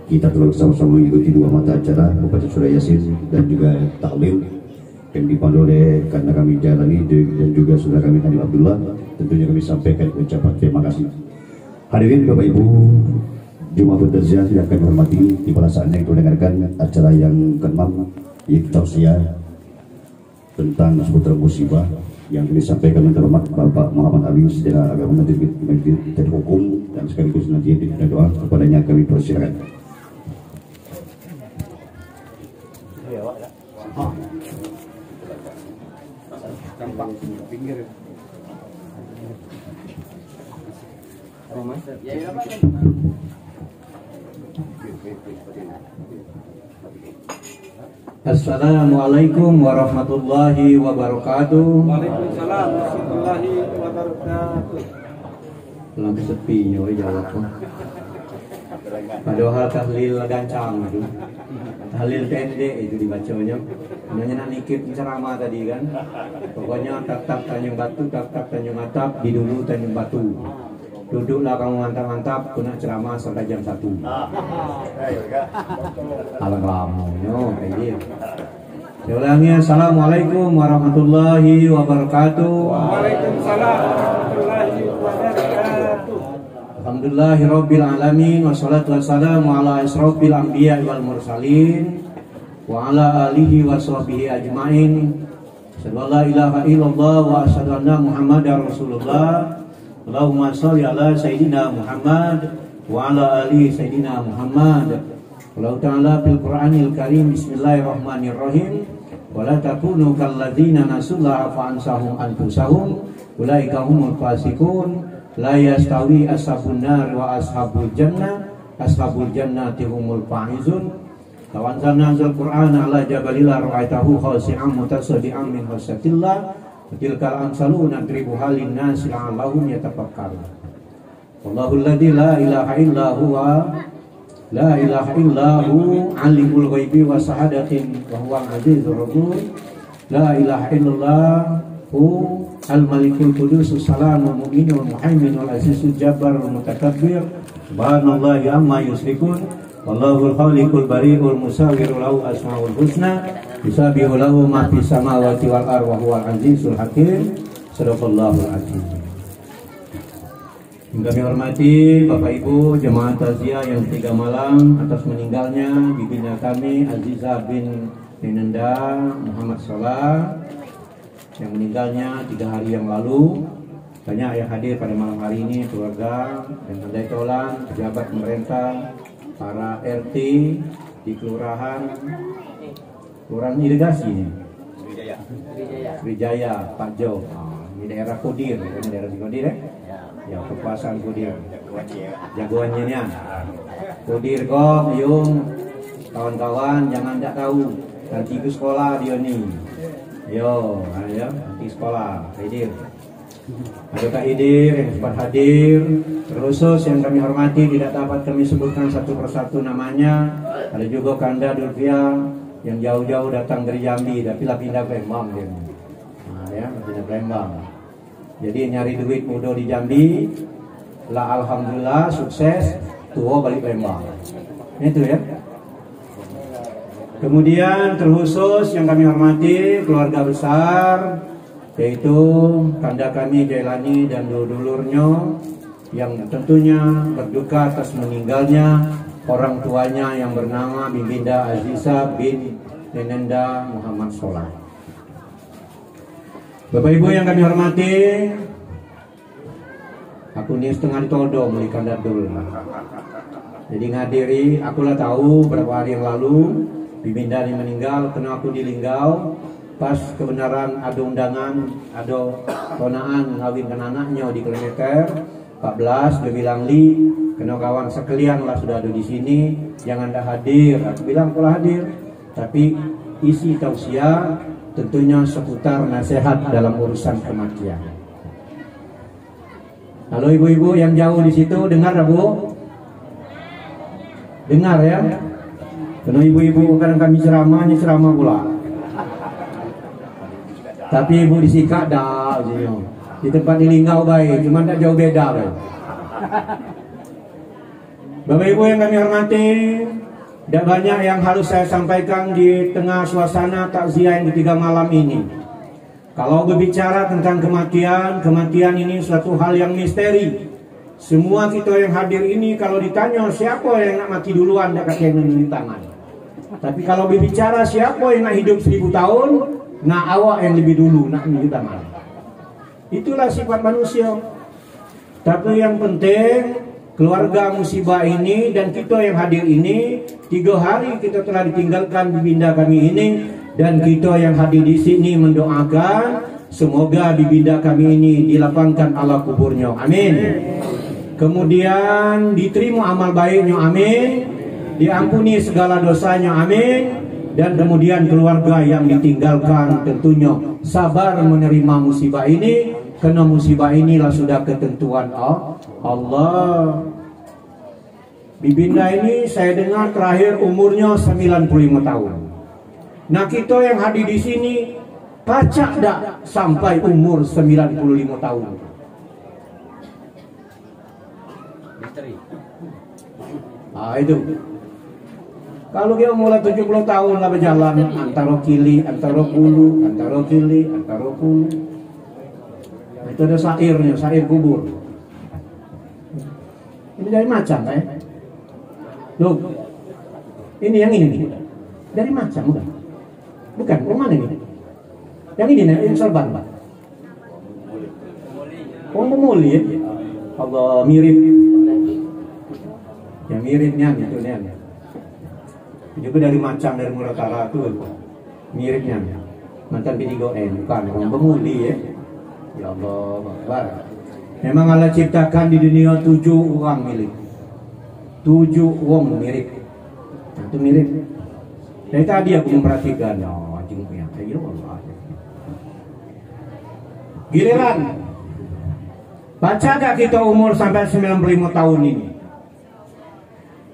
kita telah bersama-sama mengikuti dua mata acara membaca surah Yasin dan juga tahlil yang dipandu oleh karena kami jalani dan juga saudara kami Hanif Abdullah. Tentunya kami sampaikan ucapan terima kasih. Hadirin Bapak Ibu Jemaah Bertaziyah yang kami hormati, di pada saatnya kita mendengarkan acara yang ke-6 yaitu tausiah tentang seputar musibah yang disampaikan oleh hormat Bapak Muhammad Ali Sedera Agama dan Hukum, dan sekaligus nanti kita doa kepadanya kami persilakan. Assalamualaikum warahmatullahi wabarakatuh. Waalaikumsalam warahmatullahi wabarakatuh. Lampu sepi nyoy jawab. Padahal tahlil gancang itu. Tahlil pendek itu dibacanya. Hanya nak nikit ceramah tadi kan. Pokoknya tak Tanjung Batu, tak Tanjung Atap, di dulu Tanjung Batu. Duduklah kamu mantap-mantap, aku nak ceramah sampai jam 1. Alang lamunya kayak gitu. Saya ulangi, Assalamualaikum warahmatullahi wabarakatuh. Waalaikumsalam warahmatullahi wabarakatuh. Alhamdulillahirabbil alamin, wassalatu wassalamu ala asrofil anbiya wal mursalin wa ala alihi wa sahbihi ajmain. Asyhadu la ilaha illallah wa asyhadu anna Muhammadar Rasulullah. Allahumma sholli ala Sayyidina Muhammad wa ala ali Sayyidina Muhammad. Allah Ta'ala fil Qur'anil Karim, bismillahirrahmanirrahim. Wa la takunu kalladzina nasullaha fa ansahum anfusahum ulaika humul fasiqun. La yastawi ashabun nar wa ashabul jannah, ashabul jannati humul faizun. Lawan sanazal Qur'an ala jabalila ra'aitahu khashi'an mutasaddian min khasyatillah. Tilkal amsalu nadribu halin nasi la'allahum yatafakkarun. Wallahul ladzi la ilaha illa huwa alimul ghaibi wa shahadatin wa huwal azizur rahim. La ilaha illallah hu al-malikul qudus salamul mu'minul muhaiminul azizul jabbarul mutakabbir. Subhanallahi amma yusyrikun. Wallahul khaliqul bari'ul musawwirul lahu asmaul husna. Yusabihu lahu ma fis samawati wal ardi wa huwal azizul hakim. Shadaqallahul azim. Yang kami hormati Bapak Ibu jemaah takziah yang ketiga malam atas meninggalnya bibinda kami Azizah bin Nenenda Muhammad Salah yang meninggalnya 3 hari yang lalu. Banyak yang hadir pada malam hari ini, keluarga dan handai tolan, pejabat pemerintah, para RT di kelurahan irigasi ini, Srijaya, Pak Jo, di daerah Kodir, kan daerah Kodir ya, kekuasaan Kodir, jagoannya nya, Kodir kok, yung kawan-kawan jangan tak tahu, nanti ke sekolah dia nih, yo, ayo nanti sekolah, hadir. Ada Kak Hidir yang sempat hadir, terkhusus yang kami hormati tidak dapat kami sebutkan satu persatu namanya. Ada juga Kanda Dulvia yang jauh-jauh datang dari Jambi, tapi lah pindah Palembang dia. Nah, ya, pindah Palembang. Jadi nyari duit mudah di Jambi, lah alhamdulillah sukses, tua balik Palembang. Itu ya. Kemudian terkhusus yang kami hormati keluarga besar, yaitu kanda kami Jailani dan dulurnya yang tentunya berduka atas meninggalnya orang tuanya yang bernama Bibinda Azizah bin Nenenda Muhammad Solah. Bapak Ibu yang kami hormati, aku ini setengah ditodong oleh kanda dul. Jadi ngadiri, akulah tahu berapa hari yang lalu Bibinda ini meninggal, karena aku di Linggau. Pas kebenaran ada undangan, ada tonaan ngawinkan anaknya di kilometer 14, dia bilang li, kena kawan sekalian lah sudah ada di sini, jangan dah hadir. Aku bilang pola hadir, tapi isi tausiah tentunya seputar nasihat dalam urusan kematian. Halo ibu-ibu yang jauh di situ, dengar Bu? Dengar ya? Karena ibu-ibu kadang kami ceramahnya ceramah pula. Tapi ibu di Sikak dah, di tempat di Linggau baik, cuma tak jauh beda baik. Bapak Ibu yang kami hormati, tidak banyak yang harus saya sampaikan di tengah suasana takziah yang ketiga malam ini. Kalau berbicara tentang kematian, kematian ini suatu hal yang misteri. Semua kita yang hadir ini kalau ditanya siapa yang nak mati duluan, tidak kasih yang tangan. Tapi kalau berbicara siapa yang nak hidup 1000 tahun, nak awak yang lebih dulu nak menunjuk tangan. Itulah sifat manusia. Tapi yang penting keluarga musibah ini dan kita yang hadir ini, 3 hari kita telah ditinggalkan bibinda kami ini, dan kita yang hadir di sini mendoakan semoga bibinda kami ini dilapangkan ala kuburnya, amin. Kemudian diterima amal baiknya, amin. Diampuni segala dosanya, amin. Dan kemudian keluarga yang ditinggalkan tentunya sabar menerima musibah ini, karena musibah inilah sudah ketentuan Allah. Bibinda ini saya dengar terakhir umurnya 95 tahun. Nah kita yang hadir di sini pacak dak sampai umur 95 tahun. Itu. Kalau dia mulai 70 tahun lah berjalan antara kili, antara pulu, antara kili, antara pulu. Itu ada sairnya, sair kubur. Ini dari macam Loh, ini yang ini dari macam bukan? Bukan, mana ini? Yang ini yang sorban Pak. Pemuli ya? Allah mirip. Yang miripnya gitu nih. Juga dari macam dari Muratara itu miripnya. Mantan P3N bukan, orang pemuli ya. Ya Allah, Akbar. Memang Allah ciptakan di dunia 7 orang milik. 7 orang mirip. Nah, itu mirip. Dari tadi aku memperhatikan, anjingnya kayak gitu Allah. Giliran. Baca gak kita umur sampai 95 tahun ini?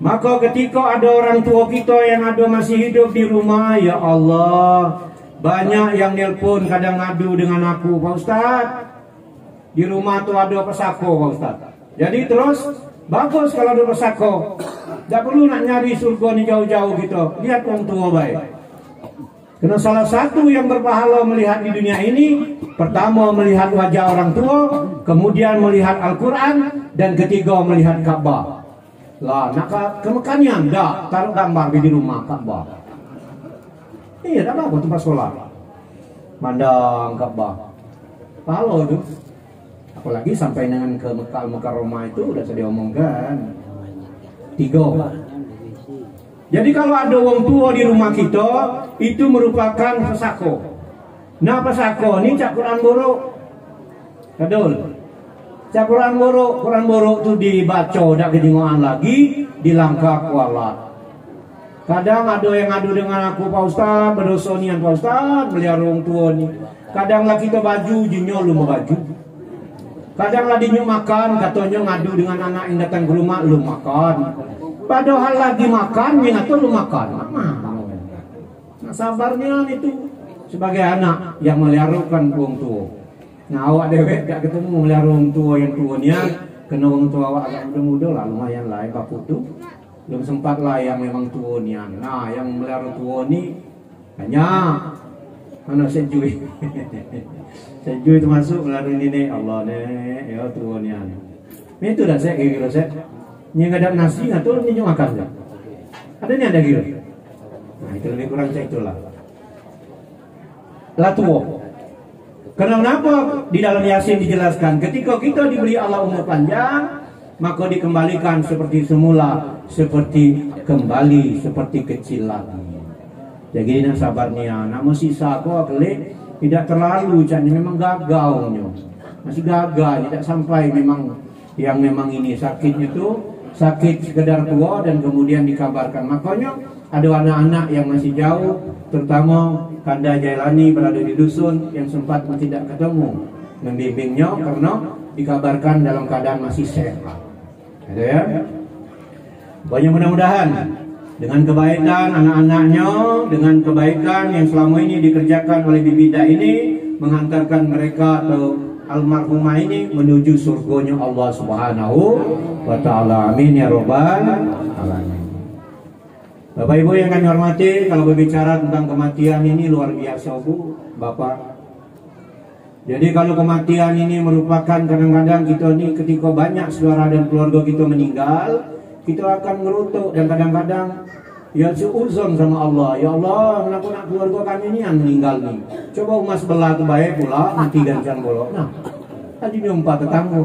Maka ketika ada orang tua kita yang ada masih hidup di rumah, ya Allah, banyak yang nelpon kadang ngadu dengan aku, Pak Ustaz. Di rumah tuh ada pesako, Pak Ustaz. Jadi terus bagus kalau ada pesako. Tidak perlu nak nyari surga nih jauh-jauh gitu. Lihat orang tua baik. Karena salah satu yang berpahala melihat di dunia ini, pertama melihat wajah orang tua, kemudian melihat Al-Quran, dan ketiga melihat Ka'bah. Lah, nak ke Mekahnya enggak, taruh gambar di rumah Ka'bah. Iya, tak apa tempat sholat. Mandang Ka'bah. Pahala itu. Apalagi sampai dengan ke Mekah Roma itu udah saya diomongkan. 3. Jadi kalau ada orang tua di rumah kita, itu merupakan pesako. Nah pesako ini cak Quran borok. Kadul. Cak Quran borok itu dibaca, dak kedengaran lagi, dilangkah kualat. Kadang ada yang ngadu dengan aku, Pak Ustaz, berdosa nian Pak Ustaz, melihara orang tua ni. Kadang lah kita baju, jinyo lu mau baju. Kadang lah dinyo makan, katanya ngadu dengan anak yang datang ke rumah, lu makan. Padahal lagi makan, minatnya lu makan. Nah sabarnya itu sebagai anak yang meliharakan orang tua. Nah awak dewek gak ketemu melihara orang tua yang tuanya, kena orang tua awak agak muda-muda lah, lumayan lah bapu tu. Belum sempat lah yang memang tuanya. Nah yang melihara tua ni hanya mana sejui. Sejui termasuk melalui ini Allah nih, ya tuanya. Ini tu dah saya kira saya. Ni ada nasi atau ni cuma makan dah. Ada ni ada kira. Nah itu lebih kurang saya itulah. Lah tua. Kenapa di dalam Yasin dijelaskan ketika kita diberi Allah umur panjang, maka dikembalikan seperti semula, seperti kembali seperti kecil lagi. Jadi nak sabarnya, nak sisa kau kelik tidak terlalu, jadi memang gagalnya, masih gagal, tidak sampai memang yang memang ini sakitnya itu sakit sekedar tua dan kemudian dikabarkan. Makanya ada anak-anak yang masih jauh, terutama Kanda Jailani berada di dusun yang sempat tidak ketemu, membimbingnya karena dikabarkan dalam keadaan masih sehat. Ada ya? Banyak mudah-mudahan dengan kebaikan anak-anaknya, dengan kebaikan yang selama ini dikerjakan oleh Bibida ini, menghantarkan mereka atau almarhumah ini menuju surganya Allah Subhanahu wa taala. Amin ya robbal alamin. Bapak Ibu yang kami hormati, kalau berbicara tentang kematian ini luar biasa Bu, Bapak. Jadi kalau kematian ini merupakan kadang-kadang kita ini ketika banyak saudara dan keluarga kita meninggal, kita akan ngerutuk dan kadang-kadang ya seuzon sama Allah. Ya Allah, kenapa nak keluarga kami ini yang meninggal nih? Coba umat sebelah tu baik pula, mati ganjang bolok. Nah, tadi nyumpah tetangga.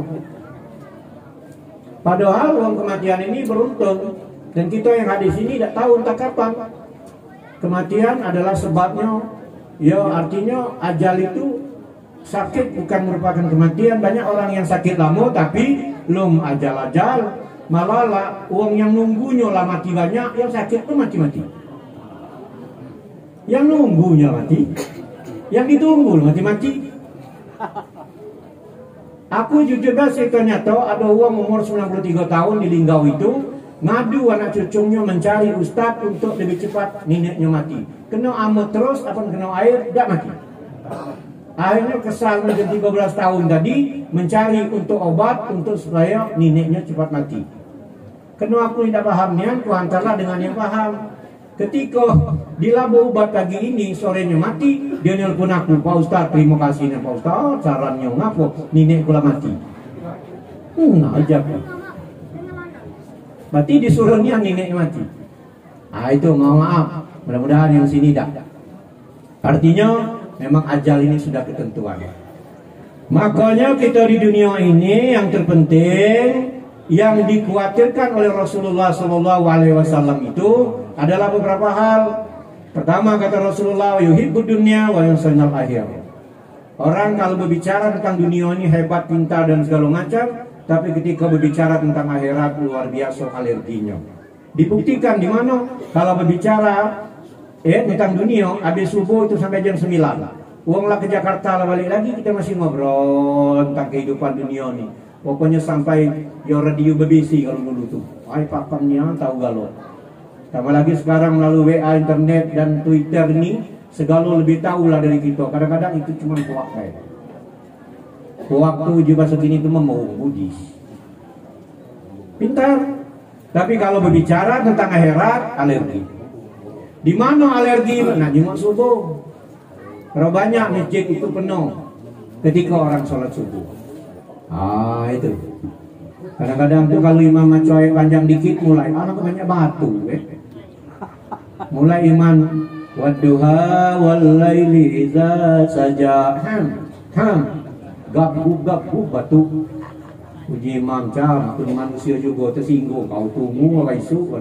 Padahal uang kematian ini beruntung. Dan kita yang ada di sini tidak tahu entah kapan. Kematian adalah sebabnya. Ya artinya ajal itu sakit bukan merupakan kematian. Banyak orang yang sakit lama tapi belum ajal-ajal. Malah lah, uang yang nunggunya lah mati banyak. Yang sakit pun mati-mati. Yang nunggunya mati. Yang ditunggu mati-mati. Aku jujur cerita nyata, ada uang umur 93 tahun di Linggau itu ngadu anak cucunya mencari ustadz untuk lebih cepat neneknya mati. Kena amut terus, apa kena air, tidak mati. Akhirnya kesal menjadi 13 tahun tadi mencari untuk obat untuk supaya neneknya cepat mati. Kena aku tidak pahamnya, aku hantarlah dengan yang paham. Ketika dilabur obat pagi ini, sorenya mati, dia nelpon aku, Pak Ustadz, terima kasih nih Pak Ustadz, sarannya ngapo, nenek pula mati. Ajab. Berarti disuruh niat nenek mati. Itu maaf. Mudah-mudahan yang sini dah. Artinya memang ajal ini sudah ketentuan. Makanya kita di dunia ini yang terpenting yang dikhawatirkan oleh Rasulullah SAW itu adalah beberapa hal. Pertama kata Rasulullah, yuhibbud dunya wa yusanal akhir. Orang kalau berbicara tentang dunia ini hebat, pintar dan segala macam, tapi ketika berbicara tentang akhirat luar biasa alerginya. Dibuktikan di mana? Kalau berbicara tentang dunia, habis subuh itu sampai jam 9. Uanglah ke Jakarta lah balik lagi kita masih ngobrol tentang kehidupan dunia ini. Pokoknya sampai ya radio BBC kalau dulu tuh. Pakemnya tahu galau. Tambah lagi sekarang melalui WA, internet dan Twitter ini segala lebih tahu lah dari kita. Kadang-kadang itu cuma pakai. Waktu juga segini itu mau budis. Pintar. Tapi kalau berbicara tentang akhirat, alergi. Di mana alergi? Nah, Jumat subuh. Kalau banyak masjid itu penuh ketika orang sholat subuh. Itu. Kadang-kadang tuh kalau imam coy panjang dikit mulai anak banyak batu. Mulai iman wadduha wal laili idza saja. Gabu batu. Uji imam jam, aku manusia juga tersinggung. Kau tunggu apa isu?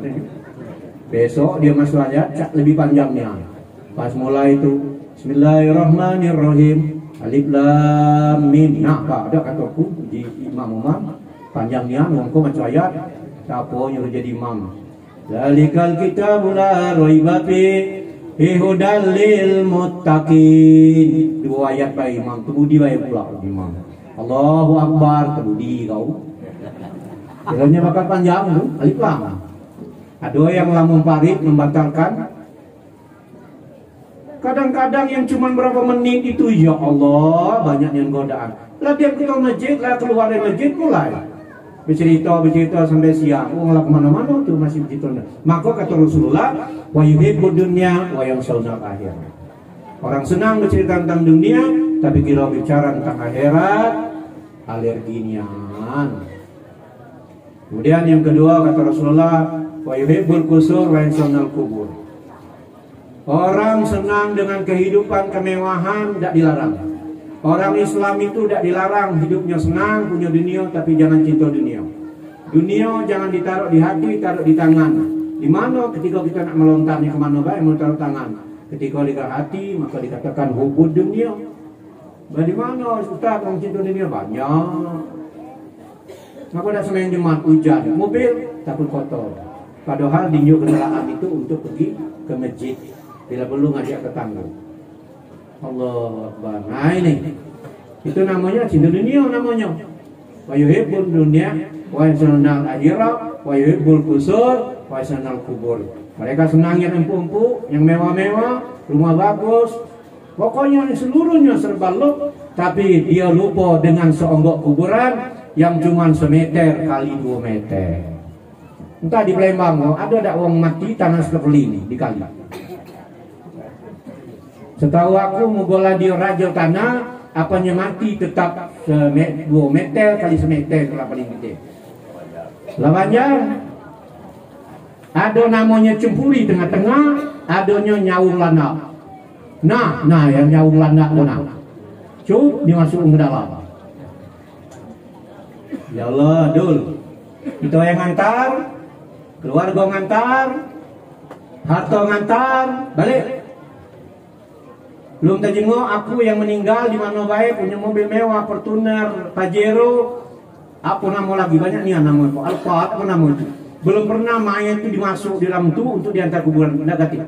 Besok dia masuk ayat cak lebih panjangnya. Pas mulai itu Bismillahirrahmanirrahim. Alif lam mim. Nah, ada kataku uji imam panjangnya nunggu macam ayat. Siapa yang jadi imam? Zalikal kitabul la raiba fihi hudal lil muttaqin. Dua ayat baik imam, kemudi baik pula imam. Allahu Akbar, kemudi kau. Jalannya bakal panjang tu, alif lam. Ada yang lamun parit membatalkan. Kadang-kadang yang cuma berapa menit itu ya Allah banyak yang godaan. Lah dia ke masjid, lah keluar dari masjid mulai bercerita sampai siang. Lah kemana-mana tuh masih begitu. Maka kata Rasulullah, wa yuhibbud dunya wa yansawna akhir. Orang senang bercerita tentang dunia, tapi kalau bicara tentang akhirat, alerginya. Kemudian yang kedua kata Rasulullah, wa yuhibbul qusur wa yansawna kubur. Orang senang dengan kehidupan kemewahan, tidak dilarang. Orang Islam itu tidak dilarang hidupnya senang, punya dunia, tapi jangan cinta dunia. Dunia jangan ditaruh di hati, taruh di tangan. Di mana ketika kita nak melontarnya kemana baik, mau taruh tangan. Ketika di hati, maka dikatakan hubud dunia. Bagaimana Ustaz orang cinta dunia? Banyak. Maka dah selain Jumat hujan, mobil takut kotor. Padahal dinyo kendaraan itu untuk pergi ke masjid. Bila perlu ngajak tetangga. Allah Akbar. Nah ini. Itu namanya cinta dunia namanya. Wa yuhibbul dunya wa yasunal akhirah wa yuhibbul qusur wa yasunal kubur. Mereka senang yang empuk-empuk, yang mewah-mewah, rumah bagus. Pokoknya seluruhnya serba luk, tapi dia lupa dengan seonggok kuburan yang cuma semeter kali 2 meter. Entah di Palembang ada tak orang mati tanah seperti ini di kali. Setahu aku mugola dia raja tanah, apanya mati tetap 2 meter kali semeter kalau paling gede. Lawannya ada namanya cempuri tengah-tengah, adanya nyaung landak. Nah yang nyaung landak mana? Cuk dimasuk ke dalam. Ya Allah, dul. Kita yang ngantar, keluarga ngantar, harta ngantar, balik. Belum terjenguk aku yang meninggal di mana baik punya mobil mewah, Fortuner, Pajero, apa nama lagi banyak nih nama itu, Alphard apa nama itu. Belum pernah mayat itu dimasuk di dalam itu untuk diantar kuburan negatif.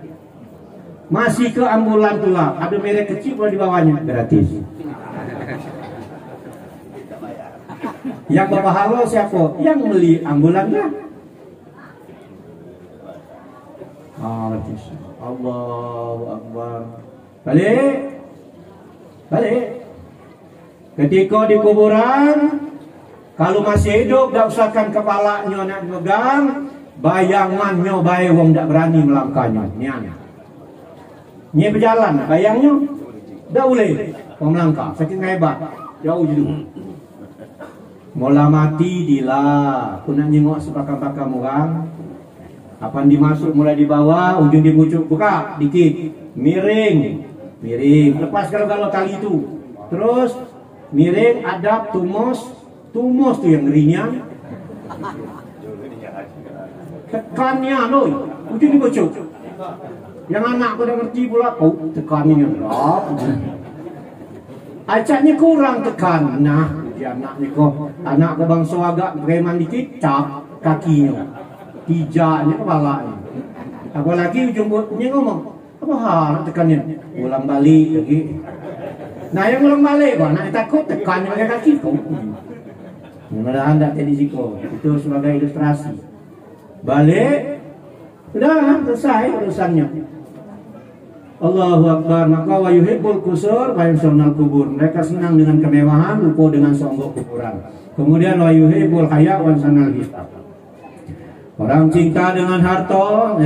Masih ke ambulan tulah, ada merek kecil pula di bawahnya gratis. Yang berpahala siapa? Yang beli ambulannya. Allahu Akbar. Balik. Ketika di kuburan, kalau masih hidup, tak usahkan kepalanya nak megang, bayangannya bayi wong tak berani melangkahnya. Ini berjalan, bayangnya, tak boleh melangkah, saking hebat, jauh juga. Mula mati dilah, aku nak nyengok sepakam-pakam orang. Apa dimasuk mulai di bawah, ujung dibucuk buka dikit, miring. Lepas kalau tali itu, terus miring, adab, tumus tuh yang ngerinya. Tekannya loh, ujung dibucuk. Yang anak udah ngerti pula, tekannya berapa? Acaknya kurang tekan, nah. Ya anak ke bangsa agak preman dikit, cap kakinya, tijaknya, kepalanya. Apalagi ujung buatnya ngomong, apa hal tekannya? Ulang balik lagi. Nah yang ulang balik, anak takut tekannya pakai kaki kok. Mudah-mudahan tidak jadi siko. Itu sebagai ilustrasi. Balik, udah selesai urusannya. Allahu Akbar. Maka wa yuhibbul kusur wa yusurnal kubur. Mereka senang dengan kemewahan, lupa dengan songgok kuburan. Kemudian wa yuhibbul haya wa yusurnal hisab. Orang cinta dengan harta,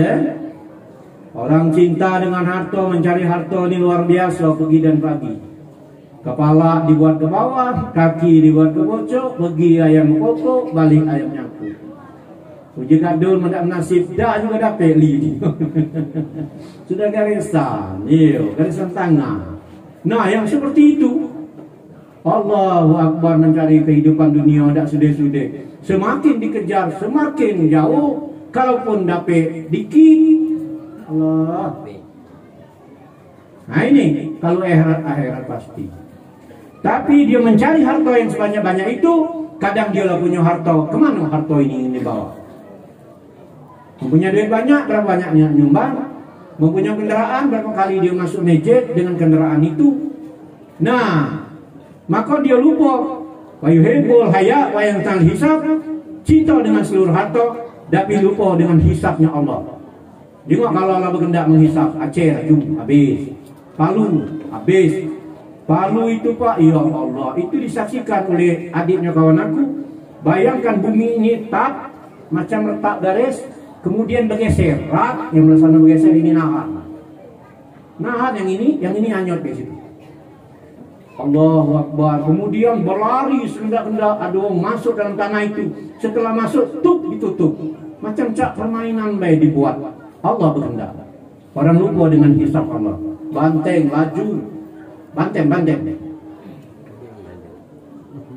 orang cinta dengan harta, mencari harta ini luar biasa, pagi dan pagi. Kepala dibuat ke bawah, kaki dibuat ke bocok, pergi ayam kokok, balik ayam nyangkut. Uji kadul mendak nasib dah juga dapat li. Sudah garisan, garisan tangan. Nah, yang seperti itu Allahu Akbar, mencari kehidupan dunia tidak sudah-sudah. Semakin dikejar, semakin jauh. Kalaupun dapat dikit, Allah. Nah ini kalau akhirat pasti. Tapi dia mencari harta yang sebanyak-banyak itu, kadang dia lah punya harta. Kemana harta ini dibawa? Mempunyai duit banyak, berapa banyaknya nyumbang. Mempunyai kendaraan, berapa kali dia masuk masjid dengan kendaraan itu. Nah, maka dia lupa wa yuhibbul haya wa yantal hisab, cinta dengan seluruh harta, tapi lupa dengan hisabnya Allah. Tengok kalau Allah berkehendak menghisab, Aceh habis, Palu habis. Palu itu Pak, ya Allah, itu disaksikan oleh adiknya kawan aku. Bayangkan bumi ini tak macam retak garis, kemudian bergeser, rak yang belah sana bergeser, ini nahan yang ini hanyut di situ. Allahu Akbar. Kemudian berlari serendak-rendak, ada orang masuk dalam tanah itu. Setelah masuk, ditutup. Macam cak permainan baik dibuat. Allah berkehendak. Orang lupa dengan hisab Allah. Banteng, laju.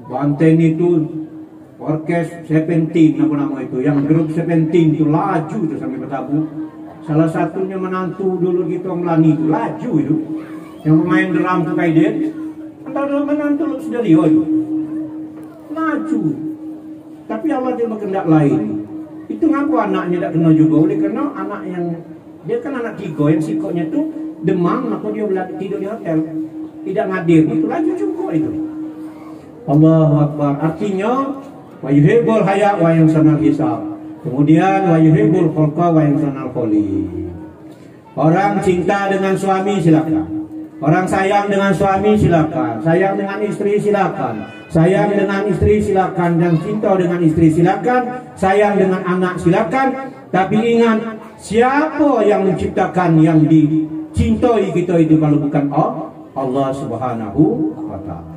Banteng itu orkes 17, apa nama itu, yang grup 17 itu laju itu sampai Betabu. Salah satunya menantu dulu gitu Melani itu laju itu, yang pemain drum tuh kayak dia. Antara menantu sudah lihat itu laju. Tapi Allah dia berkehendak lain. Itu ngaku anaknya tidak kena juga, oleh karena anak yang dia kan anak tiga, yang sikoknya tuh demam, maka dia tidur di hotel, tidak hadir, itu laju juga itu. Allahu Akbar. Artinya wa yuhibbul haya wa yunsanal hisab. Kemudian wa yuhibbul khulqa wa yunsanal kholi. Orang cinta dengan suami silakan. Orang sayang dengan suami silakan, sayang dengan istri silakan, sayang dengan istri silakan, dan cinta dengan istri silakan, sayang dengan anak silakan. Tapi ingat, siapa yang menciptakan, yang dicintai kita itu kalau bukan Allah Subhanahu wa Ta'ala.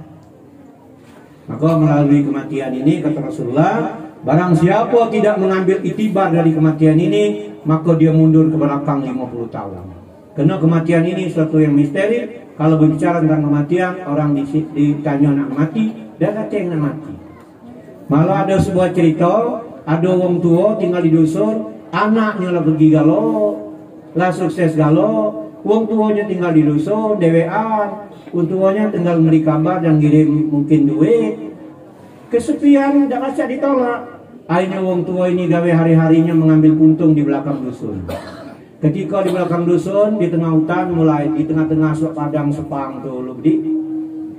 Maka melalui kematian ini, kata Rasulullah, barang siapa tidak mengambil itibar dari kematian ini, maka dia mundur ke belakang 50 tahun. Karena kematian ini suatu yang misteri. Kalau berbicara tentang kematian, orang ditanya nak mati, dia kata yang nak mati. Malah ada sebuah cerita, ada orang tua tinggal di dusun, anaknya lah pergi galau, lah sukses galau, orang tuanya tinggal di dusun, dewean, orang tuanya tinggal beri kabar dan kirim mungkin duit. Kesepian, tidak bisa ditolak. Akhirnya orang tua ini gawe hari-harinya mengambil puntung di belakang dusun. Ketika di belakang dusun, di tengah hutan, mulai di tengah-tengah padang sepang tuh, lu di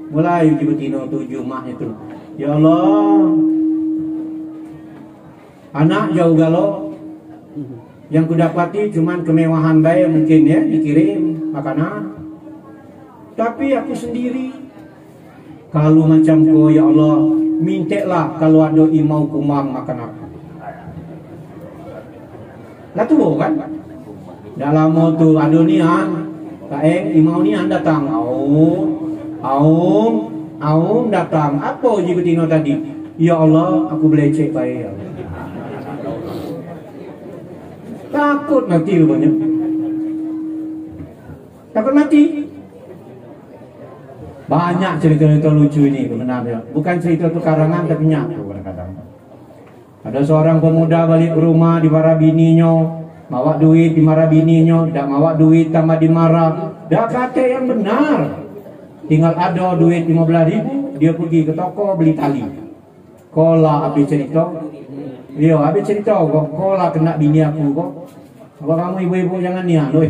mulai di betino 7 mak itu. Ya Allah, anak jauh galau, yang kudapati cuman kemewahan baik mungkin ya, dikirim makanan. Tapi aku sendiri, kalau macam ko, ya Allah, mintelah kalau ada imau kumang makan aku. Lah tuh kan? Dah lama tu ada nian, imau nian datang, aum datang. Apa je betino tadi? Ya Allah, aku belecek baik. Ya. Takut mati rupanya. Takut mati. Banyak cerita-cerita lucu ini sebenarnya. Bukan cerita tu karangan tapi nyata kadang-kadang. Ada seorang pemuda balik ke rumah dimarah bininya, bawa duit dimarah bininya, tidak bawa duit tambah dimarah. Dah kata yang benar. Tinggal ada duit 15.000, dia pergi ke toko beli tali. Kola habis cerita. Yo, habis cerita kok kola kena bini aku kok. Apa kamu ibu-ibu jangan niat loh.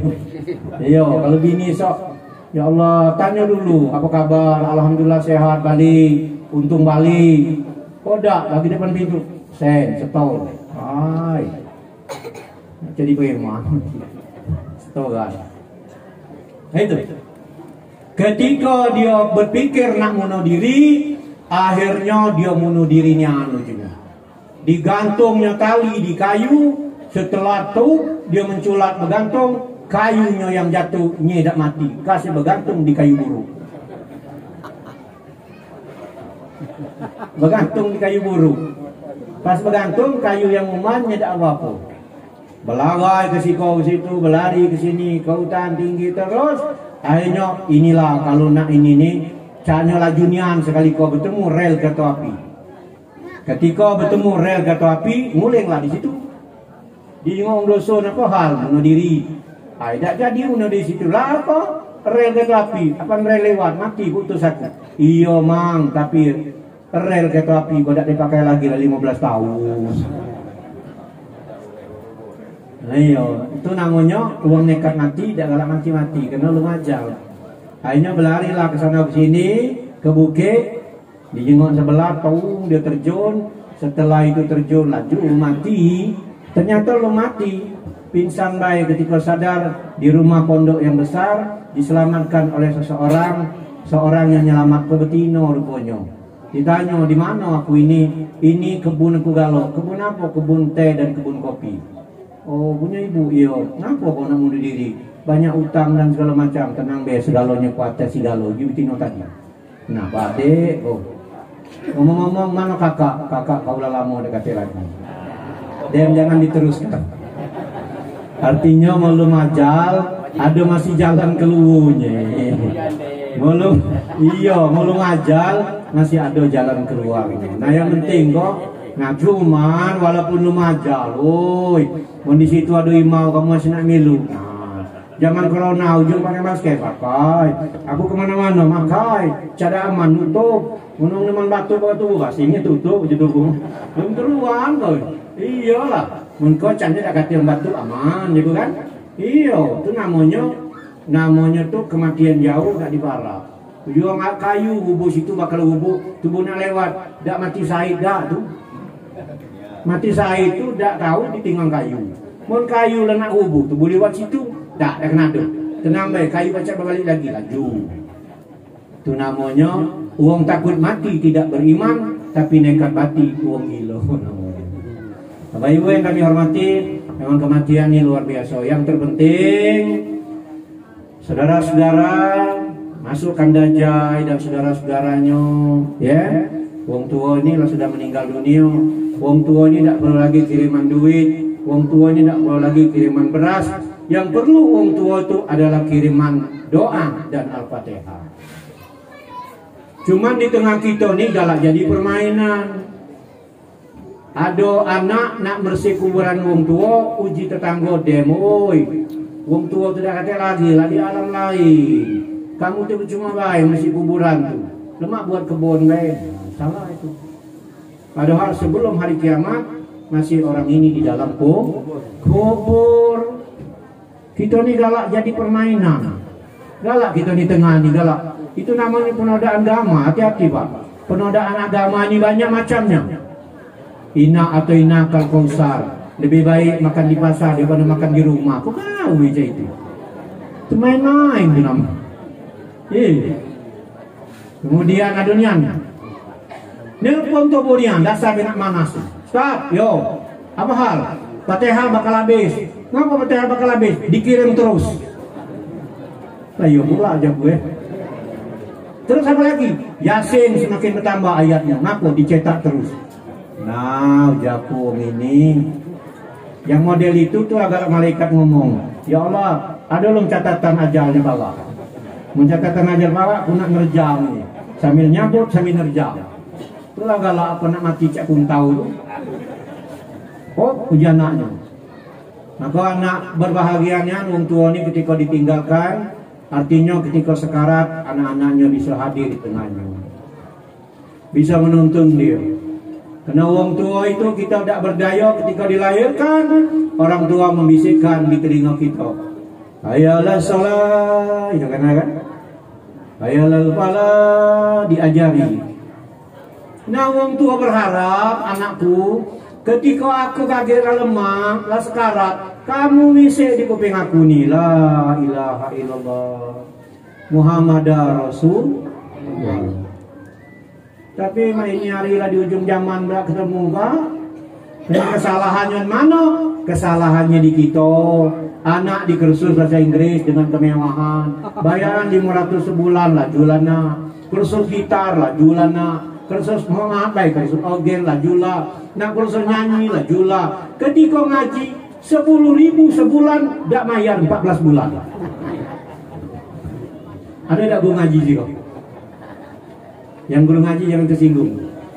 Yo, kalau bini sok, ya Allah, tanya dulu apa kabar? Alhamdulillah sehat balik, untung balik. Kodak lagi depan pintu. Setol. Hai. Jadi bagaimana? Setol kan. Itu. Ketika dia berpikir nak bunuh diri, akhirnya dia bunuh dirinya juga. Digantungnya tali di kayu, setelah itu dia menculat bergantung, kayunya yang jatuh nyedak mati, kasih bergantung di kayu buruk. Bergantung di kayu buruk. Pas bergantung kayu yang umat nyedak apa-apa. Berlari ke situ, berlari ke sini, ke hutan tinggi terus. Akhirnya inilah kalau nak ini nih, caranya lajunian sekali kau bertemu rel kereta api. Ketika bertemu rel kereta api, ngulinglah di situ. Di ngomong dosun apa hal bunuh diri. Tidak jadi bunuh di situ lah apa rel kereta api. Apa rel lewat mati putus aku. Iya mang, tapi rel kereta api kau tidak dipakai lagi lah 15 tahun. Nah, iya, itu namanya uang nekat mati, tidak galak mati-mati karena lu ngajal. Akhirnya berlarilah ke sana ke sini, ke bukit, di jenggot sebelah tahu dia terjun. Setelah itu terjun laju mati. Ternyata lu mati, pingsan baik ketika sadar di rumah pondok yang besar, diselamatkan oleh seorang yang nyelamat ke betino rupanya. Ditanya di mana aku ini kebun aku galau. Kebun apa? Kebun teh dan kebun kopi. Oh punya ibu, iya. Kenapa kau nak bunuh diri? Banyak utang dan segala macam. Tenang be, segalanya kuatnya si galo. Gibitino tadi. Nah, Pak oh. Ngomong-ngomong, mana kakak? Kakak kau udah lama dekati lagi. Dan jangan diteruskan. Artinya belum ajal, ada masih jalan keluarnya. Belum, iya, belum ajal, masih ada jalan keluarnya. Nah yang penting kok. Nah cuman walaupun lu majal, oi, di situ ada imau kamu masih nak milu. Nah, zaman corona ujung pakai masker pakai. Aku kemana-mana pakai. Cara aman tutup. Gunung teman batu sini tutup jeduk. Belum teruan kau. Iyalah. Mun kau cantik tak kata yang batu aman, gitu kan? Iya, itu namanya tuh kematian jauh tak diparah. Juga nggak kayu hubung situ bakal hubung tubuhnya lewat, tak mati sahid dah tuh. Mati saya itu tidak tahu ditinggal kayu. Mun kayu lah nak hubung, tu boleh buat situ, tak kena tu. tenang baik, kayu baca balik lagi, laju. Itu namanya uang takut mati tidak beriman, tapi nekat mati uang gila namanya. Bapak Ibu yang kami hormati, memang kematian ini luar biasa. Yang terpenting, saudara-saudara masukkan dajai dan saudara-saudaranya, ya. Wong tua ini lah sudah meninggal dunia. Wong tua ini tidak perlu lagi kiriman duit. Wong tua ini tidak perlu lagi kiriman beras. Yang perlu wong tua itu adalah kiriman doa dan Al-Fatihah. Cuman di tengah kita ini galak jadi permainan. Ada anak nak bersih kuburan wong tua, uji tetangga demo. Wong tua tidak kata lagi lah di alam lain. Kamu tuh cuma baik bersih kuburan tuh. Lemak buat kebun baik. Salah itu. Padahal sebelum hari kiamat masih orang ini di dalam kubur. Kita ini galak jadi permainan. Galak kita di tengah ini galak. Itu namanya penodaan agama. Hati-hati Pak. Penodaan agama ini banyak macamnya. Ina atau ina kalkausar. Lebih baik makan di pasar daripada makan di rumah. Kok kau aja itu? Itu main-main itu namanya. Kemudian adunian. Nelpon tu burian dasar nak manas. Start, yo. Apa hal? Fatihah bakal habis. Ngapa Fatihah bakal habis? Dikirim terus. Ayo pula aja gue. Terus apa lagi? Yasin semakin bertambah ayatnya. Ngapa dicetak terus? Nah, Jakung ini yang model itu tuh agak malaikat ngomong, ya Allah, ada belum catatan ajalnya bawah? Mencatatan ajal bawah, aku nak ngerjam nih. Sambil nyabut, sambil ngerjam. Itulah galak apa nak mati cak pun tahu. Oh, ujian anaknya. Maka anak berbahagianya wong tua ini ketika ditinggalkan, artinya ketika sekarat anak-anaknya bisa hadir di tengahnya. Bisa menuntun dia. Karena wong tua itu kita tidak berdaya ketika dilahirkan, orang tua membisikkan di telinga kita. Ayalah salat, itu kan? Ayalah falah, diajari. Nah, wong tua berharap anakku, ketika aku kaget lemah, lah sekarat, kamu misik di kuping aku nih, la ilaha illallah Muhammadar Rasulullah. Tapi ini hari lah di ujung zaman dah ketemu Pak. Kesalahannya mana? Kesalahannya di kita. Anak di kursus bahasa Inggris dengan kemewahan. Bayaran 500 sebulan lah julana. Kursus gitar lah julana. Kursus mengapai, kursus organ lah jula. Nak kursus nyanyi lah jula. Ketika ngaji 10.000 sebulan, tak bayar 14 bulan. Ada tak guru ngaji sih kok? Yang guru ngaji jangan tersinggung.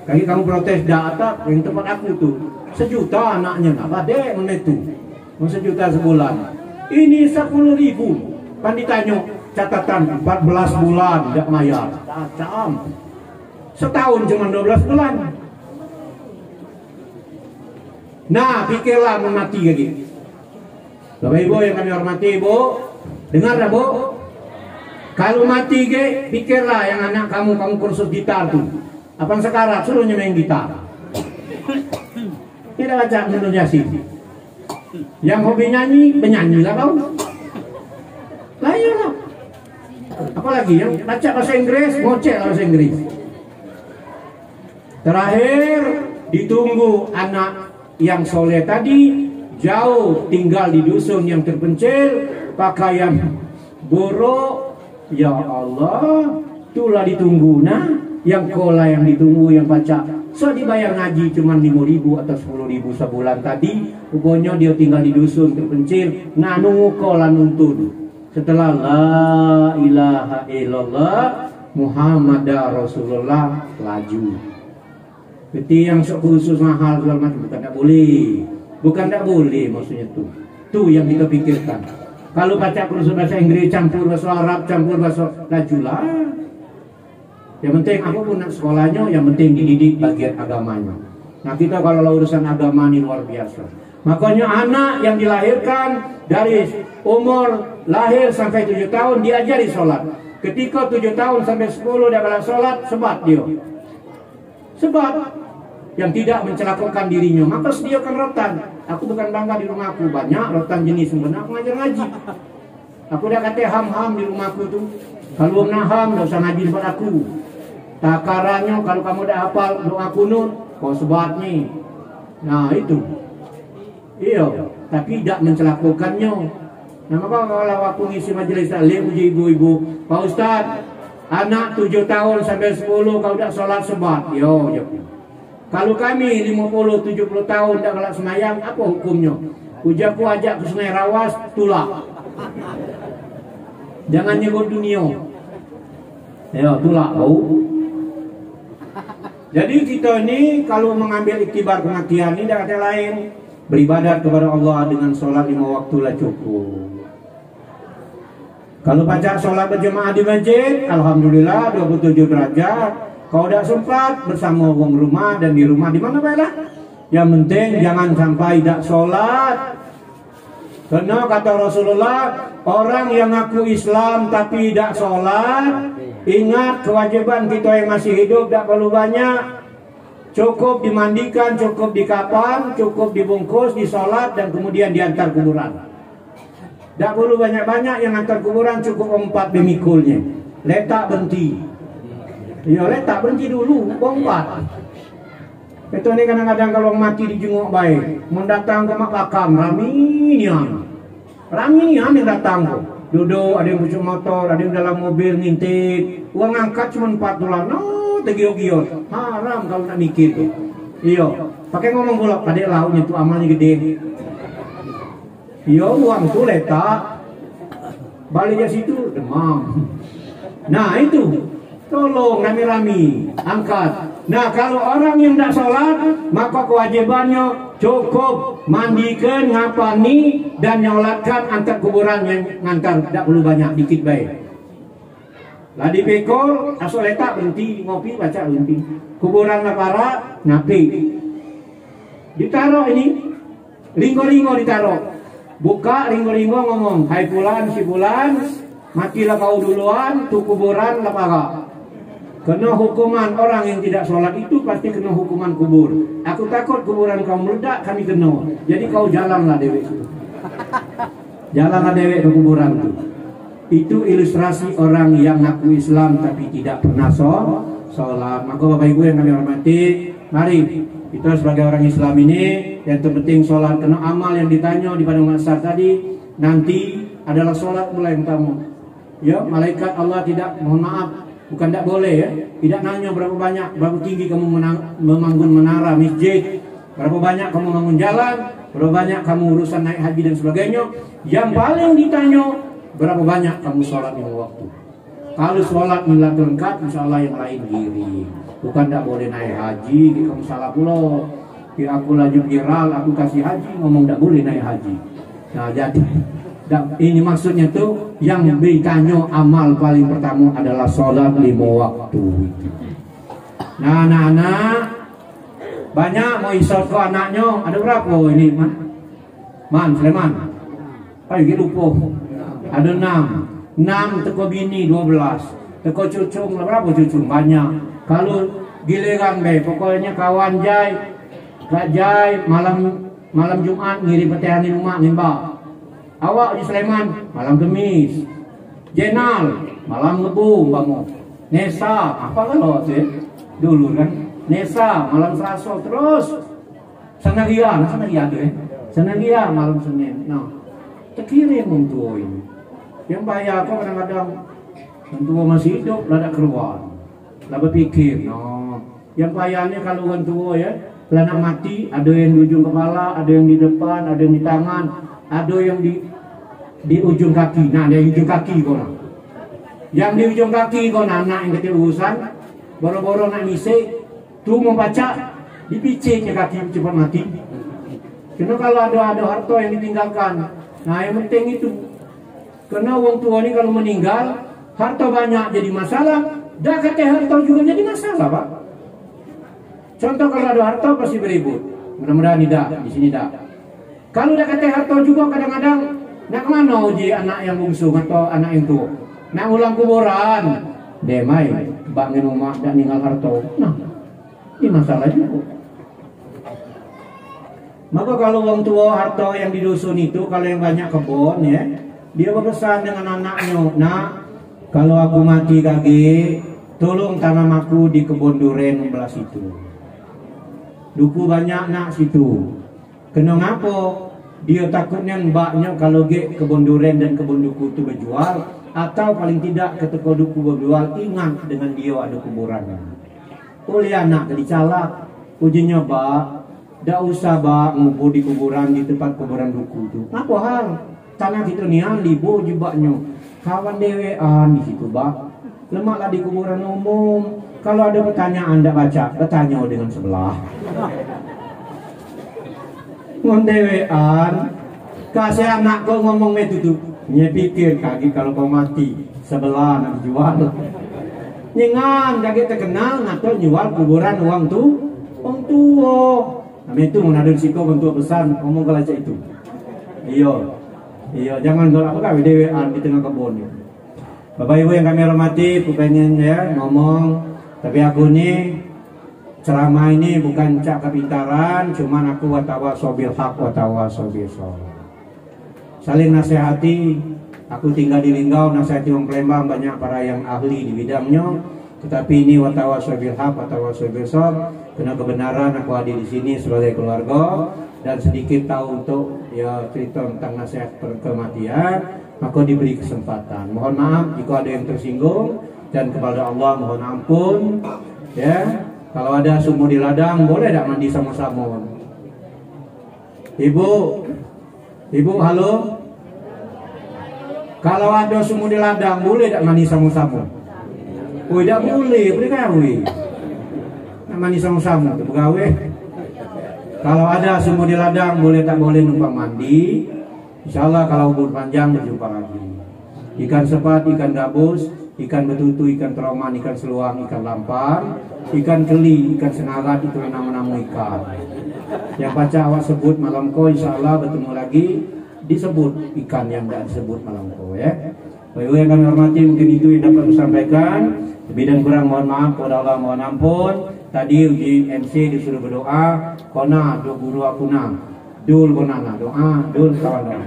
Kali kamu protes data yang tempat aku tuh 1 juta anaknya, apa deh menetu, 1 juta sebulan. Ini 10.000. Kan ditanya catatan 14 bulan tak bayar. Cam. Setahun cuma 12 bulan. Nah, pikirlah mau mati lagi. Bapak Ibu yang kami hormati, Ibu, dengar dah Bu. Kalau mati ge, pikirlah yang anak kamu kursus gitar tuh. Apa sekarat suruhnya main gitar. Tidak baca menurut Yasin. Yang hobi nyanyi, penyanyi lah kau. Lah iyalah. Apalagi yang baca bahasa Inggris, ngoceh bahasa Inggris. Terakhir ditunggu anak yang soleh tadi jauh tinggal di dusun yang terpencil, pakaian buruk. Ya Allah, itulah ditunggu. Nah, yang kola yang ditunggu yang baca. So dibayar ngaji cuma 5.000 atau 10.000 sebulan tadi. Pokoknya dia tinggal di dusun terpencil. Nah, nunggu kola nuntun. Setelah la ilaha illallah Muhammadar Rasulullah laju. Berarti yang khusus mahal segala macam bukan tak boleh. Bukan tak boleh maksudnya tuh. Tuh yang kita pikirkan. Kalau baca kursus bahasa Inggris campur bahasa Arab, campur bahasa lajulah. Yang penting apapun sekolahnya, yang penting dididik bagian agamanya. Nah kita kalau urusan agama ini luar biasa. Makanya anak yang dilahirkan dari umur lahir sampai 7 tahun diajari sholat. Ketika 7 tahun sampai 10 dia balik sholat, sebat dia. Sebab yang tidak mencelakakan dirinya, maka sediakan rotan. Aku bukan bangga di rumahku banyak rotan jenis, benar aku ngajar ngaji. Aku dah kata ham-ham di rumahku tuh. Kalau nak ham, dah usah ngaji depan aku. Takarannya kalau kamu dah hafal doa kunut, kau sebat ni. Nah itu. Iya, tapi tidak mencelakukannya. Nah maka kalau aku ngisi majelis taklim uji ibu-ibu, Pak Ustaz, anak 7 tahun sampai 10 kau tak sholat sebat. Yo. Kalau kami 50-70 tahun tak sholat semayang, apa hukumnya? Ujaku ajak ke Sungai Rawas, tulak. Jangan nyebut dunia. Ya, tulak bau. Jadi kita ini kalau mengambil iktibar kematian ini ada kata lain, beribadat kepada Allah dengan sholat 5 waktu lah cukup. Kalau baca sholat berjemaah di masjid, alhamdulillah 27 derajat. Kalau tidak sempat bersama orang rumah dan di rumah di mana baiklah. Yang penting jangan sampai tidak sholat. Karena kata Rasulullah, orang yang ngaku Islam tapi tidak sholat, ingat kewajiban kita yang masih hidup tidak perlu banyak. Cukup dimandikan, cukup dikafan, cukup dibungkus, disolat dan kemudian diantar kuburan. Tak perlu banyak-banyak, yang antar kuburan cukup 4 bemikulnya. Letak berhenti. Ya letak berhenti dulu, 4. Itu ni kadang-kadang kalau mati dijenguk baik, mendatang ke makam raminian yang datang kok. Duduk, ada yang pucuk motor, ada yang dalam mobil ngintip. Uang angkat cuma 4 dolar. No, tegio-gio. Haram kalau nak mikir tu. Iya, pakai ngomong pula, adik lauknya tu amalnya gede. Iya, uang tu letak balik ke situ demam. Nah itu, tolong rami-rami angkat. Nah kalau orang yang tidak sholat, maka kewajibannya cukup mandikan, ngapani dan nyolatkan antar kuburan yang ngantar, tidak perlu banyak, dikit baik. Lah di pekol, asal letak berhenti ngopi baca berhenti. Kuburan lapara ngapi. Ditaruh ini, ringgo-ringgo ditaruh. Buka ringgo-ringgo ngomong, hai fulan si fulan, matilah kau duluan, tu kuburan lapara. Kena hukuman orang yang tidak sholat itu pasti kena hukuman kubur. Aku takut kuburan kau meledak, kami kena. Jadi kau jalanlah dewek itu. Jalanlah dewek ke kuburan itu. Itu ilustrasi orang yang ngaku Islam tapi tidak pernah sholat. Maka Bapak Ibu yang kami hormati, mari kita sebagai orang Islam ini yang terpenting sholat. Karena amal yang ditanya di padang mahsyar tadi nanti adalah sholat mulai pertama. Ya, malaikat Allah tidak, mohon maaf, bukan tidak boleh ya, tidak nanya berapa banyak, berapa tinggi kamu membangun menara masjid, berapa banyak kamu membangun jalan, berapa banyak kamu urusan naik haji dan sebagainya. Yang paling ditanya, berapa banyak kamu sholat 5 waktu. Kalau sholat nilai lengkap, insya Allah yang lain diri. Bukan tidak boleh naik haji, kamu salah pula. Aku lagi viral, aku kasih haji, ngomong tidak boleh naik haji. Nah jadi, ini maksudnya tuh yang ditanya amal paling pertama adalah sholat 5 waktu. Nah anak-anak banyak mau isot ke anaknya, ada berapa ini Man Sleman? Ayo kita lupa. Ada 6 teko bini 12, teko cucung berapa cucung? Banyak. Kalau giliran pokoknya kawan jai, Kak Jai malam Jumat ngirim petihan di rumah ngembak. Awak di Sleman malam Kemis. Jenal malam Ngebung bangun. Nesa apa kalau dulu kan? Nesa malam Selasa terus. Sanagia tuh Sanagia malam Senin. Nah, terkirim untuk ini. Yang bayar kok kadang-kadang tua masih hidup lada keluar. Lah berpikir, no. Yang bayarnya kalau orang tua ya, lah nak mati, ada yang di ujung kepala, ada yang di depan, ada yang di tangan, ada yang di ujung kaki. Nah, ada yang di ujung kaki kok. Yang di ujung kaki kok anak yang kecil urusan, boro-boro nak ngisi, tuh mau baca, dipiciknya kaki cepat mati. Karena kalau ada harta yang ditinggalkan, nah yang penting itu. Karena orang tua ini kalau meninggal, harta banyak jadi masalah, dah kata harta juga jadi masalah, Pak. Contoh kalau ada harta pasti beribut. Mudah-mudahan tidak, di sini tidak. Kalau dah kata harta juga kadang-kadang nak kemana uji anak yang bungsu atau anak yang tua? Nak ulang kuburan, demai, bangun rumah dan ninggal harta. Nah, ini masalah juga. Maka kalau orang tua harta yang di dusun itu, kalau yang banyak kebun ya, Dia berpesan dengan anaknya, nak, kalau aku mati kage, tolong tanam aku di kebun duren belah situ. Duku banyak nak situ. Kena ngapo? Dia takutnya mbaknya kalau kebun duren dan kebun duku itu berjual, atau paling tidak ketika duku berjual, ingat dengan dia ada kuburannya. Oleh anak dicalak, ujinya bak, dak usah bak ngubur di kuburan di tempat kuburan duku itu. Apa hal? Tanah kita ni libo jubaknya. Kawan dewean di situ bak. Lemaklah di kuburan umum. Kalau ada pertanyaan anda baca, bertanya dengan sebelah. Ngondewean, kasih anak kau ngomong itu tuh, nye pikir kaki kalau kau mati sebelah nak jual. Nyengan kaki terkenal atau jual kuburan uang tua. Nah itu menadun siko bentuk pesan ngomong kalau itu. Iya, jangan kalau apa dewean di tengah kebun. Bapak Ibu yang kami hormati, aku pengen ya ngomong, tapi aku nih ceramah ini bukan cak kepintaran, cuman aku watawasaw bil haq watawasaw bis sabr. Saling nasihati. Aku tinggal di Linggau, nasihati orang Palembang banyak para yang ahli di bidangnya. Tetapi ini watawasaw bil haq watawasaw bis sabr. Karena kebenaran aku hadir di sini sebagai keluarga dan sedikit tahu untuk ya cerita tentang nasihat kematian, maka diberi kesempatan. Mohon maaf jika ada yang tersinggung dan kepada Allah mohon ampun. Ya. Kalau ada sumur di ladang, boleh tak mandi sama-sama? Ibu, halo? Kalau ada sumur di ladang, boleh tak mandi sama-sama? Oh, tidak boleh, bergawe. Nak mandi sama-sama, bergawe. Kalau ada sumur di ladang, boleh tak boleh numpang mandi? InsyaAllah kalau umur panjang, berjumpa lagi. Ikan sepat, ikan gabus, ikan betutu, ikan teroman, ikan seluang, ikan lampar, ikan keli, ikan senarat, itu nama-nama ikan. Yang baca awak sebut malam ko, insya Allah bertemu lagi disebut ikan yang tidak disebut malam ko ya. Baik yang kami hormati, mungkin itu yang dapat disampaikan. Lebih dan kurang mohon maaf kepada Allah, mohon ampun. Tadi di MC disuruh berdoa, kona do guru aku na, dul konana doa, dul kawan doa.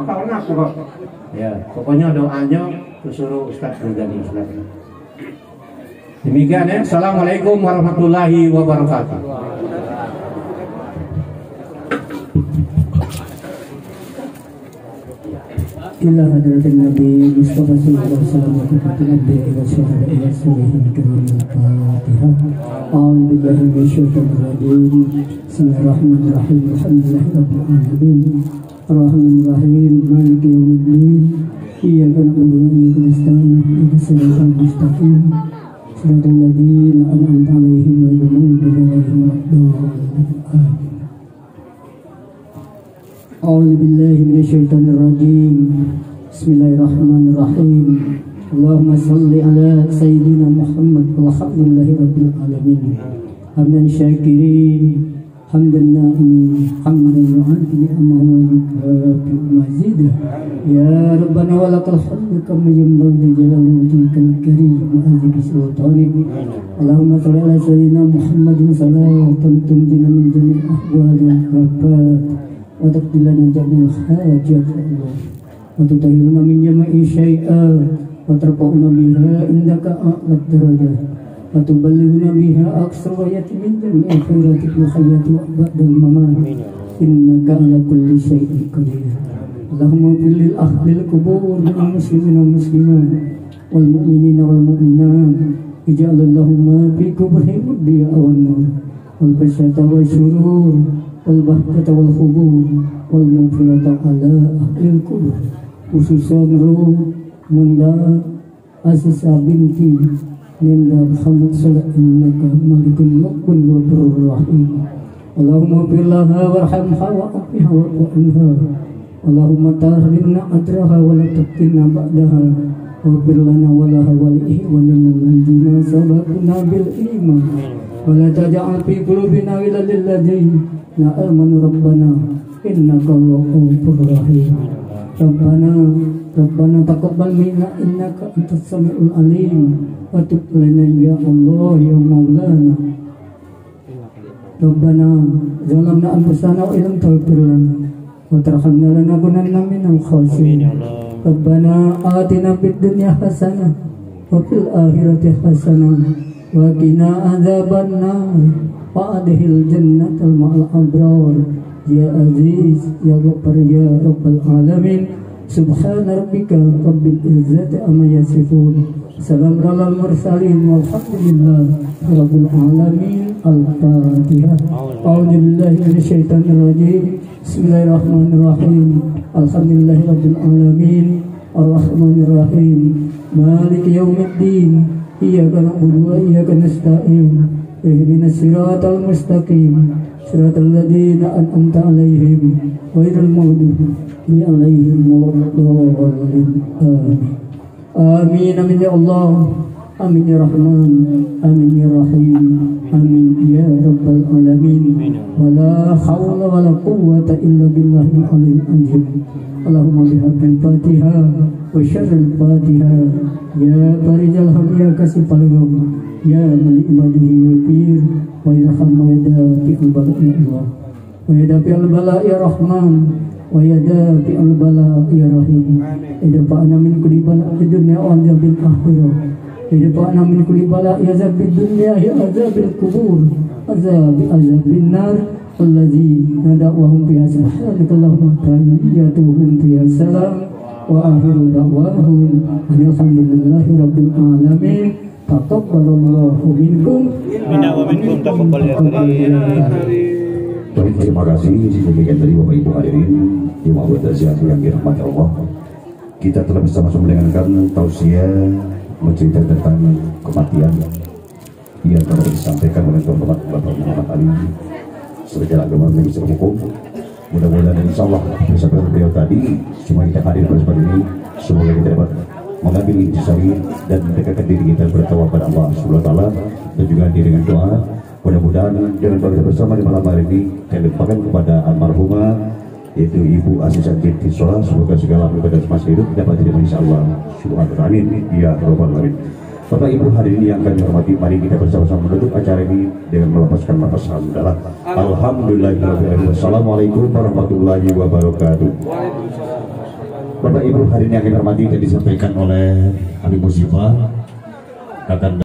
Kawan aku kok. Ya, pokoknya doanya disuruh Ustaz Ghazali. Demikian ya. Assalamualaikum warahmatullahi wabarakatuh. إلى حضرة النبي مصطفى صلى الله عليه وسلم وكفة الأنبياء والشهداء والصالحين الكرام الفاتحة. أعوذ بالله من الشيطان الرجيم. بسم الله الرحمن الرحيم. الحمد لله رب العالمين الرحمن الرحيم مالك يوم الدين إياك نعبد وإياك نستعين اهدنا الصراط المستقيم صراط الذين أنعمت عليهم غير المغضوب عليهم ولا الضالين. أعوذ بالله من الشيطان الرجيم. بسم الله الرحمن الرحيم. اللهم صل على سيدنا محمد والحمد لله رب العالمين حمدا شاكرين حمدا نائمين حمدا يعادي نعمه ويكافئ مزيده. يا ربنا ولك الحمد كما ينبغي لجلال وجهك الكريم وعظيم سلطانك. اللهم صل على سيدنا محمد صلاة تنجينا من جميع الأحوال والآفات وتقضي لنا جميع الحاجات يا الله وتطهرنا من جميع الشيئات وترفعنا بها عندك أعلى الدرجات وتبلغنا بها أقصى غاية من جميع الخيرات في الحياة وبعد الممات إنك على كل شيء قدير. اللهم اغفر لأهل القبور من المسلمين والمسلمات والمؤمنين والمؤمنات. اجعل اللهم في قبورهم الضياء والنور والبشرة والسرور والبهجة والخبور والمغفرة على أهل القبور خصوصا روح Nanda Asisa binti Nanda Muhammad sallallahu innaka malikun muqbun wa rahim. Allahumma billaha warhamha wa afiha wa anha. Allahumma tahrimna adraha wa la taftinna ba'daha. Wa birlana wa laha wa li'ihwanina alladhina sabaquna bil iman. Wa la taj'al fi qulubina ghillan lil ladzina amanu rabbana innaka ghafurur rahim. Rabbana taqabbal minna innaka antas samiul alim wa tub lana ya Allah ya Maulana. Rabbana zalamna anfusana wa illam taghfir lana wa وترحمنا لنكونن من الخاسرين ربنا آتنا في الدنيا حسنة وفي الآخرة حسنة وقنا عذاب النار وأدخل الجنة مع الأبرار يا عزيز يا غفار يا رب العالمين سبحان ربك رب العزة عما يصفون سلام على المرسلين والحمد لله رب العالمين. الفاتحة. أعوذ بالله من الشيطان الرجيم بسم الله الرحمن الرحيم الحمد لله رب العالمين الرحمن الرحيم مالك يوم الدين إياك نعبد وإياك نستعين اهدنا الصراط المستقيم صراط الذين أنعمت عليهم غير المغضوب عليهم ولا الضالين آمين. آمين آمين يا الله آمين يا رحمن آمين يا رحيم آمين يا رب العالمين ولا حول ولا قوة إلا بالله العلي العظيم. اللهم بحق الفاتحة وشر الفاتحة يا فرج الهم يا كاشف الغم يا ملك عباده يغفر ويرحم ويدافع البلاء يا الله ويدافع البلاء يا رحمن ويدافع البلاء يا رحيم. ادفعنا من كل بلاء في الدنيا وعذاب الآخرة ادفعنا من كل بلاء عذاب الدنيا يا عذاب القبور عذاب النار الذي ندعوهم فيها سبحانك اللهم تحياتهم فيها السلام وآخر دعواهم أن الحمد لله رب العالمين. Taqabbalallahu minkum Minna wa minkum taqabbal ya karim. Baik, terima kasih demikian dari Bapak Ibu hadirin yang berbahagia yang dirahmati Allah. Kita telah bersama-sama mendengarkan tausiah menceritakan tentang kematian yang telah disampaikan oleh Tuan Bapak Muhammad Ali secara agama dan secara hukum. Mudah-mudahan insyaallah bersama beliau tadi semua kita hadir pada kesempatan ini semoga kita dapat mengambil intisari dan mendekatkan diri kita bertawaf pada Allah Subhanahu wa taala dan juga dengan doa mudah-mudahan dengan doa kita bersama di malam hari ini kita lupakan kepada almarhumah yaitu Ibu Azizah binti Sholah, semoga segala ibadah semasa hidup dapat diterima insyaallah. Subhanallah amin ya rabbal alamin. Bapak Ibu hadirin yang kami hormati, mari kita bersama-sama menutup acara ini dengan melepaskan nafas hamdalah. Alhamdulillahirabbil alamin. Wassalamualaikum warahmatullahi wabarakatuh. Bapak Ibu hadirin yang kami hormati, tadi disampaikan oleh Habib Musibah, Kakanda